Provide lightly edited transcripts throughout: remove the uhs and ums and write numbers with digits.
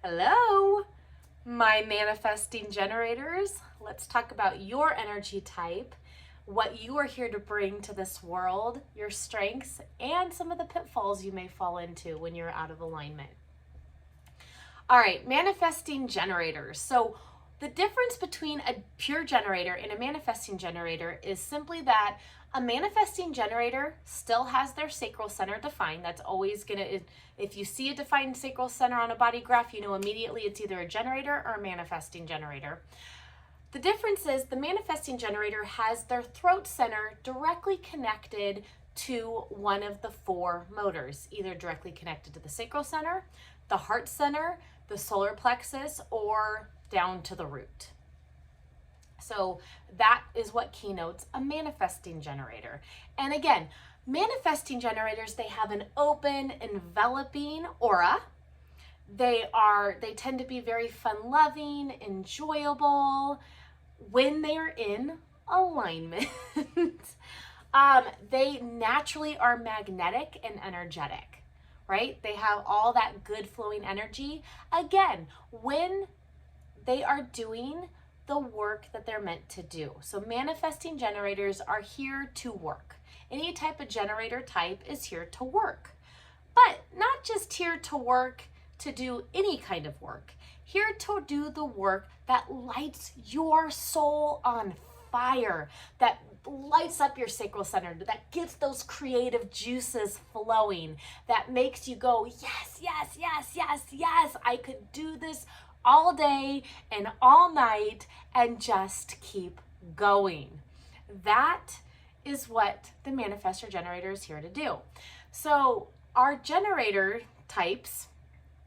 Hello, my manifesting generators. Let's talk about your energy type, what you are here to bring to this world, your strengths, and some of the pitfalls you may fall into when you're out of alignment. All right, manifesting generators. So the difference between a pure generator and a manifesting generator is simply that a manifesting generator still has their sacral center defined. That's always gonna, if you see a defined sacral center on a body graph, you know immediately it's either a generator or a manifesting generator. The difference is the manifesting generator has their throat center directly connected to one of the four motors, either directly connected to the sacral center, the heart center, the solar plexus, or down to the root. So that is what keynotes a manifesting generator. And again, manifesting generators, they have an open, enveloping aura. They tend to be very fun-loving, enjoyable when they're in alignment. They naturally are magnetic and energetic, right? They have all that good flowing energy. Again, when they are doing the work that they're meant to do. So manifesting generators are here to work. Any type of generator type is here to work, but not just here to work to do any kind of work, here to do the work that lights your soul on fire, that lights up your sacral center, that gets those creative juices flowing, that makes you go, yes, yes, yes, yes, yes, I could do this all day and all night and just keep going. That is what the manifestor generator is here to do. So our generator types,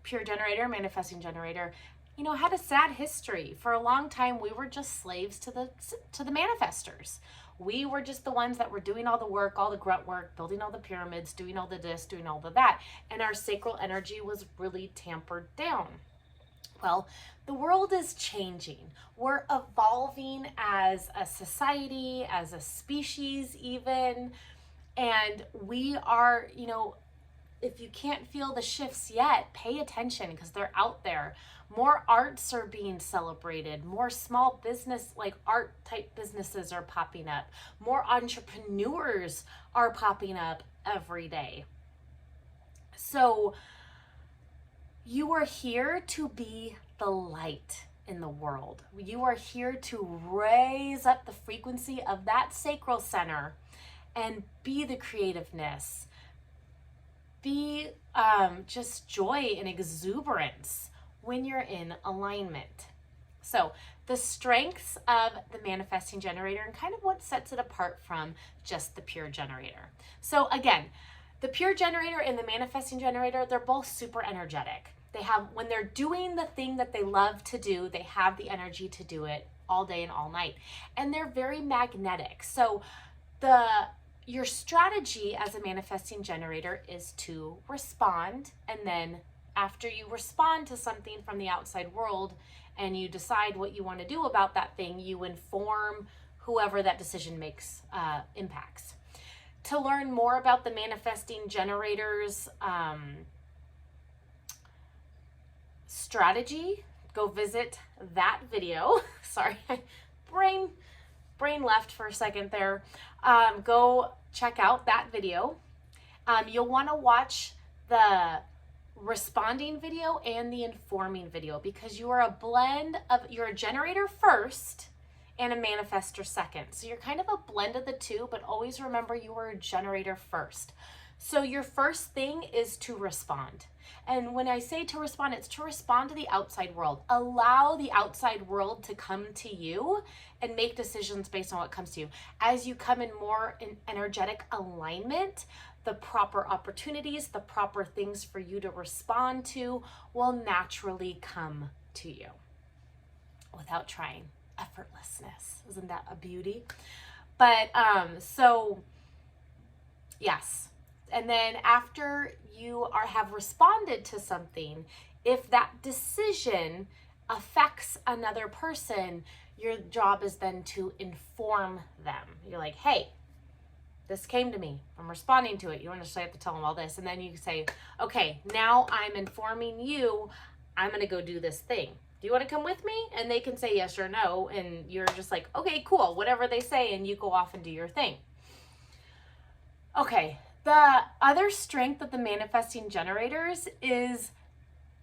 pure generator, manifesting generator, had a sad history. For a long time, we were just slaves to the manifestors. We were just the ones that were doing all the work, all the grunt work, building all the pyramids, doing all the this, doing all the that. And our sacral energy was really tampered down. Well, the world is changing. We're evolving as a society, as a species even, and we are, if you can't feel the shifts yet, pay attention because they're out there. More arts are being celebrated. More small business, like art type businesses are popping up. More entrepreneurs are popping up every day. So you are here to be the light in the world. You are here to raise up the frequency of that sacral center and be the creativeness. Be just joy and exuberance when you're in alignment. So the strengths of the manifesting generator and kind of what sets it apart from just the pure generator. So again, the pure generator and the manifesting generator, they're both super energetic. They have, when they're doing the thing that they love to do, they have the energy to do it all day and all night. And they're very magnetic. So your strategy as a manifesting generator is to respond, and then after you respond to something from the outside world and you decide what you want to do about that thing, you inform whoever that decision impacts. To learn more about the manifesting generators strategy, go visit that video. Sorry, brain left for a second there. Go check out that video. You'll want to watch the responding video and the informing video because you are a blend of, you're a generator first and a manifestor second. So you're kind of a blend of the two, but always remember you are a generator first. So your first thing is to respond. And when I say to respond, it's to respond to the outside world. Allow the outside world to come to you and make decisions based on what comes to you. As you come in more in energetic alignment, the proper opportunities, the proper things for you to respond to will naturally come to you without trying. Effortlessness. Isn't that a beauty? But so yes. And then after you have responded to something, if that decision affects another person, your job is then to inform them. You're like, hey, this came to me. I'm responding to it. You don't necessarily have to tell them all this. And then you say, okay, now I'm informing you. I'm going to go do this thing. Do you want to come with me? And they can say yes or no. And you're just like, okay, cool, whatever they say. And you go off and do your thing. Okay. The other strength of the manifesting generators is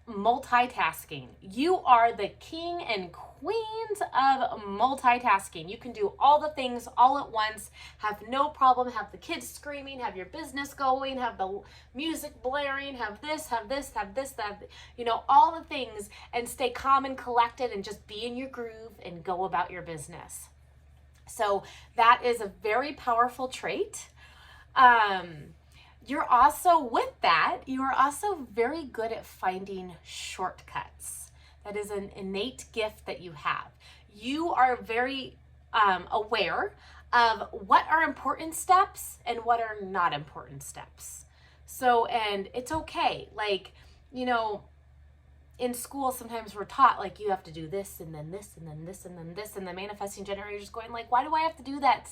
multitasking. You are the king and queens of multitasking. You can do all the things all at once, have no problem, have the kids screaming, have your business going, have the music blaring, have this, all the things, and stay calm and collected and just be in your groove and go about your business. So that is a very powerful trait. You're also, with that, you are also very good at finding shortcuts. That is an innate gift that you have. You are very aware of what are important steps and what are not important steps. So, and it's okay. Like, in school, sometimes we're taught, like, you have to do this and then this and then this and then this, and the manifesting generator's going, like, why do I have to do that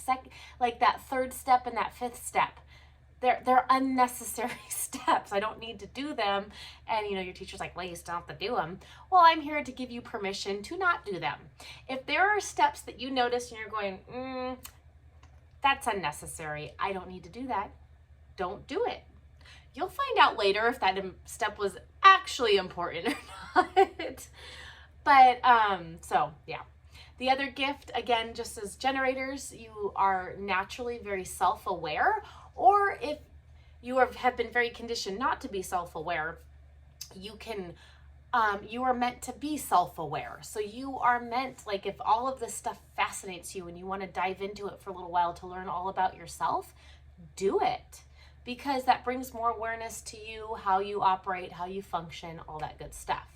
that third step and that fifth step? They're unnecessary steps. I don't need to do them. And, your teacher's like, well, you still have to do them. Well, I'm here to give you permission to not do them. If there are steps that you notice and you're going, that's unnecessary, I don't need to do that, don't do it. You'll find out later if that step was actually important or not. But, so, yeah. The other gift, again, just as generators, you are naturally very self-aware, or if you have been very conditioned not to be self-aware, you are meant to be self-aware. So you are meant, like, if all of this stuff fascinates you and you want to dive into it for a little while to learn all about yourself, do it. Because that brings more awareness to you, how you operate, how you function, all that good stuff.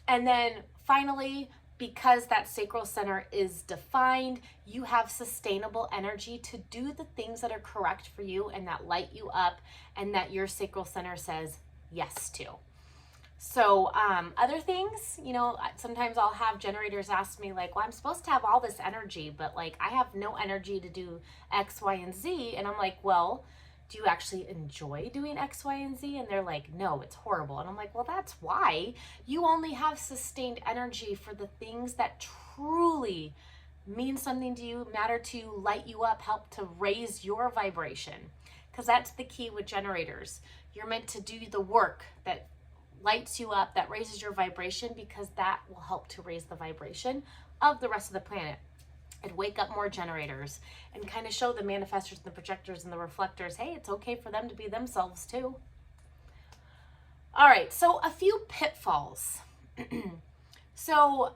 And then finally, because that sacral center is defined, you have sustainable energy to do the things that are correct for you and that light you up and that your sacral center says yes to. So other things, sometimes I'll have generators ask me, like, well, I'm supposed to have all this energy, but, like, I have no energy to do X, Y, and Z. And I'm like, well, do you actually enjoy doing X, Y, and Z? And they're like, no, it's horrible. And I'm like, well, that's why. You only have sustained energy for the things that truly mean something to you, matter to you, light you up, help to raise your vibration. Because that's the key with generators. You're meant to do the work that lights you up, that raises your vibration, because that will help to raise the vibration of the rest of the planet. And wake up more generators and kind of show the manifestors and the projectors and the reflectors, hey, it's okay for them to be themselves too. All right, so a few pitfalls. So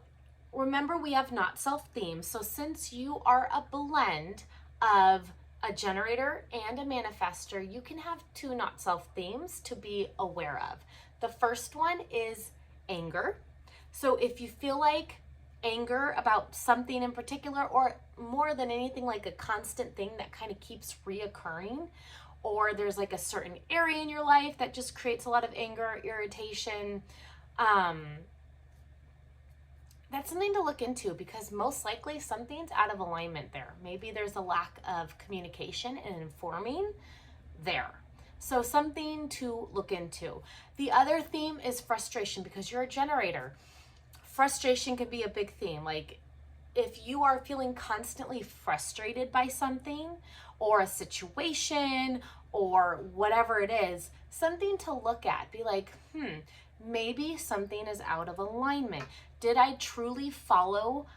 remember, we have not self themes. So since you are a blend of a generator and a manifestor, you can have two not self themes to be aware of. The first one is anger. So if you feel like anger about something in particular, or more than anything, like a constant thing that kind of keeps reoccurring, or there's like a certain area in your life that just creates a lot of anger, irritation, that's something to look into, because most likely something's out of alignment there. Maybe there's a lack of communication and informing there. So something to look into. The other theme is frustration, because you're a generator. Frustration could be a big theme. Like, if you are feeling constantly frustrated by something or a situation or whatever it is, something to look at. Be like, maybe something is out of alignment. Did I truly follow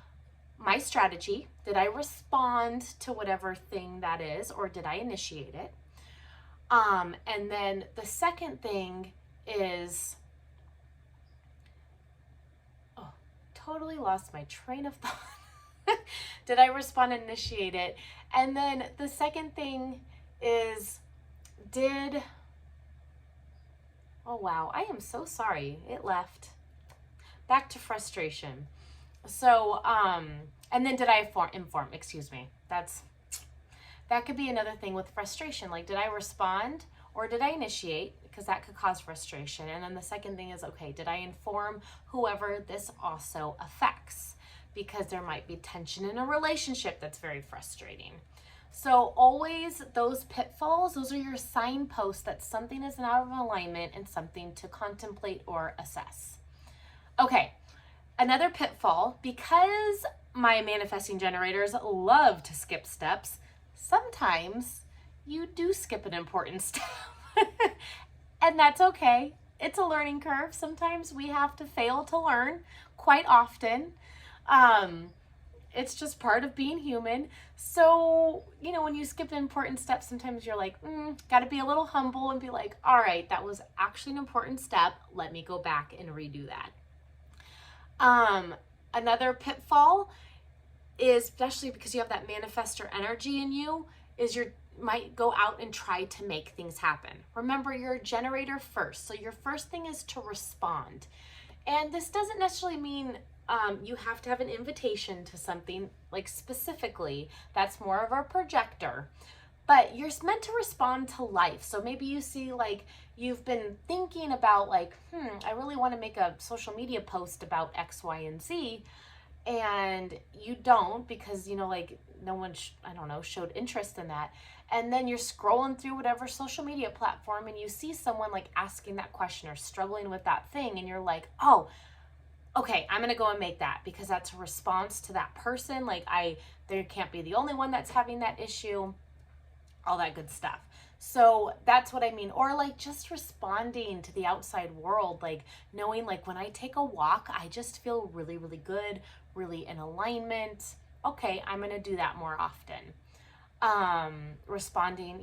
my strategy? Did I respond to whatever thing that is, or did I initiate it? And then the second thing is, totally lost my train of thought. Did I respond and initiate it? And then the second thing is, oh wow, I am so sorry, it left. Back to frustration. So, and then did I inform, excuse me. That could be another thing with frustration. Like, did I respond or did I initiate? Because that could cause frustration. And then the second thing is, okay, did I inform whoever this also affects? Because there might be tension in a relationship that's very frustrating. So always those pitfalls, those are your signposts that something is out of alignment and something to contemplate or assess. Okay, another pitfall, because my manifesting generators love to skip steps, sometimes you do skip an important step. And that's okay. It's a learning curve. Sometimes we have to fail to learn, quite often. It's just part of being human. So, when you skip important steps, sometimes you're like, got to be a little humble and be like, all right, that was actually an important step. Let me go back and redo that. Another pitfall is, especially because you have that manifestor energy in you, is you might go out and try to make things happen. Remember, you're a generator first. So your first thing is to respond. And this doesn't necessarily mean you have to have an invitation to something like specifically. That's more of a projector. But you're meant to respond to life. So maybe you see like you've been thinking about like, I really want to make a social media post about X, Y, and Z. And you don't because, like no one, showed interest in that. And then you're scrolling through whatever social media platform and you see someone like asking that question or struggling with that thing. And you're like, oh, okay, I'm going to go and make that because that's a response to that person. Like there can't be the only one that's having that issue, all that good stuff. So that's what I mean. Or like just responding to the outside world, like knowing like when I take a walk, I just feel really, really good, really in alignment. Okay, I'm going to do that more often. Responding,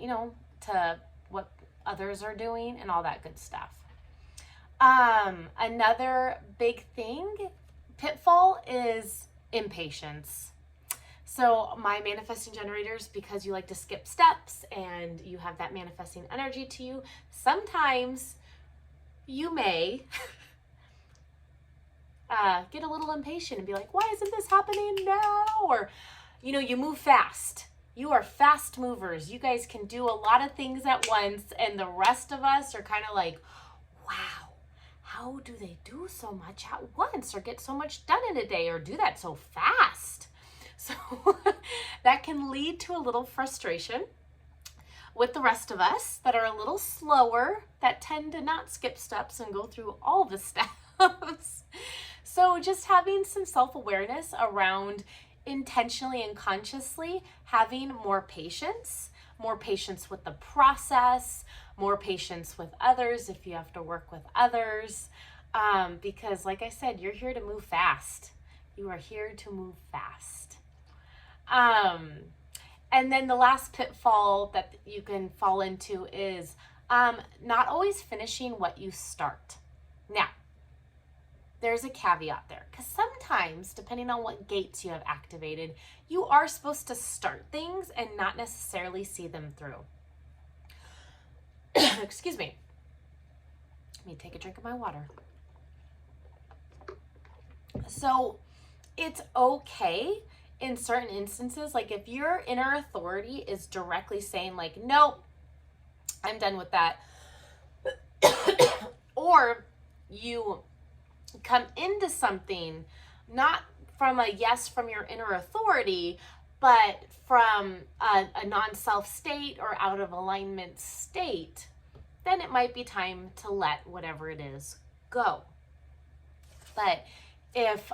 to what others are doing and all that good stuff. Another big pitfall is impatience. So my manifesting generators, because you like to skip steps and you have that manifesting energy to you, sometimes you may get a little impatient and be like, why isn't this happening now? Or, you move fast. You are fast movers. You guys can do a lot of things at once. And the rest of us are kind of like, wow, how do they do so much at once or get so much done in a day or do that so fast? So that can lead to a little frustration with the rest of us that are a little slower, that tend to not skip steps and go through all the steps. So just having some self-awareness around intentionally and consciously having more patience with the process, more patience with others if you have to work with others. Because like I said, you're here to move fast. You are here to move fast. And then the last pitfall that you can fall into is not always finishing what you start. Now, there's a caveat there because sometimes, depending on what gates you have activated, you are supposed to start things and not necessarily see them through. Excuse me. Let me take a drink of my water. So it's okay in certain instances, like if your inner authority is directly saying like, nope, I'm done with that. Or you come into something not from a yes from your inner authority, but from a non-self state or out of alignment state, then it might be time to let whatever it is go. But if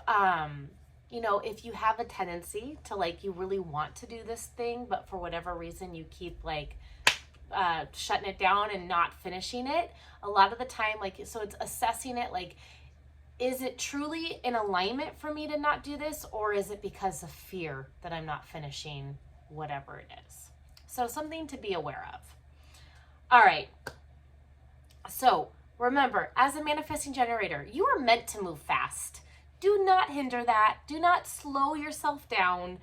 if you have a tendency to like, you really want to do this thing, but for whatever reason you keep like shutting it down and not finishing it, a lot of the time, like, so it's assessing it like, is it truly in alignment for me to not do this, or is it because of fear that I'm not finishing whatever it is? So something to be aware of. All right. So remember, as a manifesting generator, you are meant to move fast. Do not hinder that. Do not slow yourself down.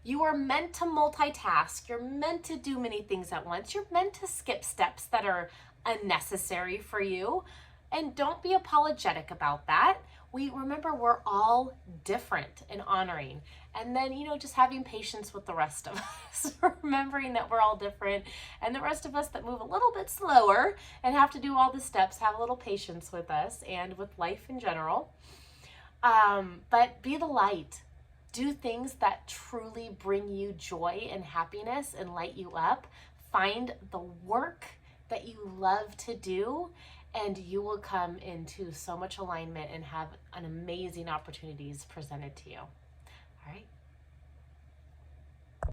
You are meant to multitask. You're meant to do many things at once. You're meant to skip steps that are unnecessary for you. And don't be apologetic about that. Remember, we're all different and honoring. And then, just having patience with the rest of us, remembering that we're all different, and the rest of us that move a little bit slower and have to do all the steps, have a little patience with us and with life in general. But be the light. Do things that truly bring you joy and happiness and light you up. Find the work that you love to do and you will come into so much alignment and have an amazing opportunities presented to you. All right.